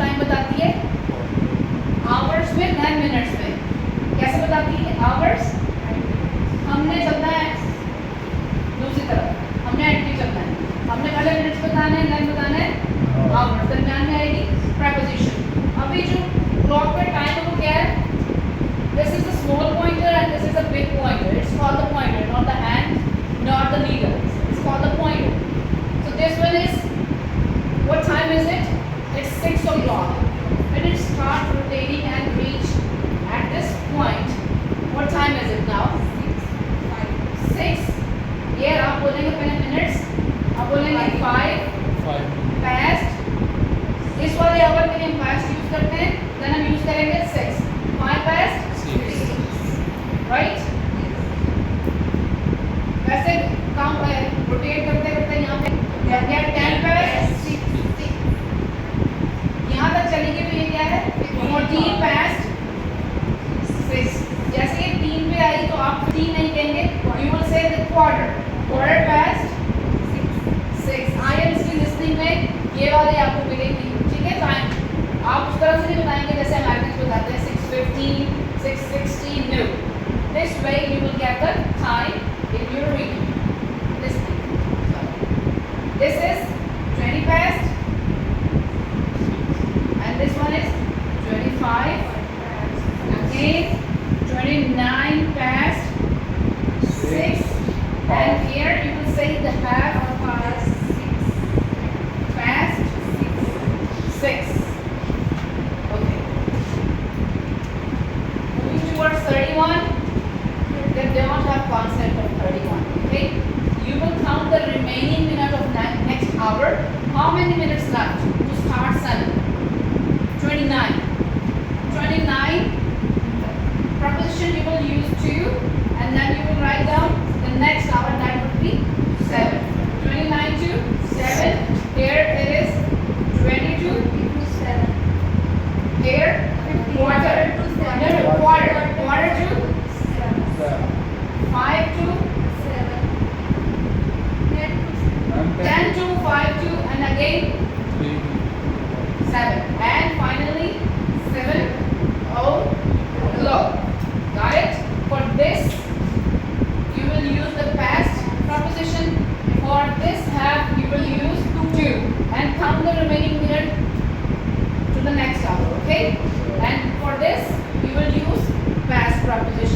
Time बताती है hours में, देन मिनट्स में। कैसे बताती है? आवर्स हमने चलना है दूसरी तरफ, हमने एंटी चलना है, हमने पहले मिनट्स बताने हैं, देन बताना है आवर्स, दरमियान में आएगी प्रीपोजिशन। अभी जो क्लॉक पे टाइम है वो क्या है? This is the small pointer and this is a big pointer. It's called the pointer, not the hand, not the needle. It's called the pointer. So this one is, what time is it? It's 6 o'clock. When it starts rotating and reach at this point, what time is it now? 6. ये आप बोलेंगे पहले minutes, आप बोलेंगे 5 past. इस वाले our के लिए हम past यूज करते हैं, then हम यूज करेंगे 6. 5 past, राइट? वैसे काम रोटेट करते करते यहाँ पे क्या 10 past 6 यहाँ तक चलेगी तो ये क्या है 14 past 6। जैसे ये 3 पे आई तो आप 3 नहीं कहेंगे, you will say the quarter past 6। I am still listening में ये वाले आपको मिलेंगी, ठीक है? टाइम आप उस तरह से नहीं बताएंगे जैसे अमेरिकन बताते हैं 6:15 6:16, no। This way you will get the time if you are reading. This is 20 past and this one is 25. Again 29 past 6 and here you will say the half past 6. Okay. Moving towards 31. They don't have concept of 31. Okay, you will count the remaining minute of next hour. How many minutes left to start 7? 29. Preposition you will use 2 and then you will write down the next hour, that would be 7. 29 to 7. Here it is 22 to 7. Here quarter to 5 to 7. 10 to 5 to and again 7 and finally 7 o'clock. Got it? For this you will use the past preposition. For this half you will use 2 and count the remaining minute to the next hour. Okay? And for this you will use past preposition.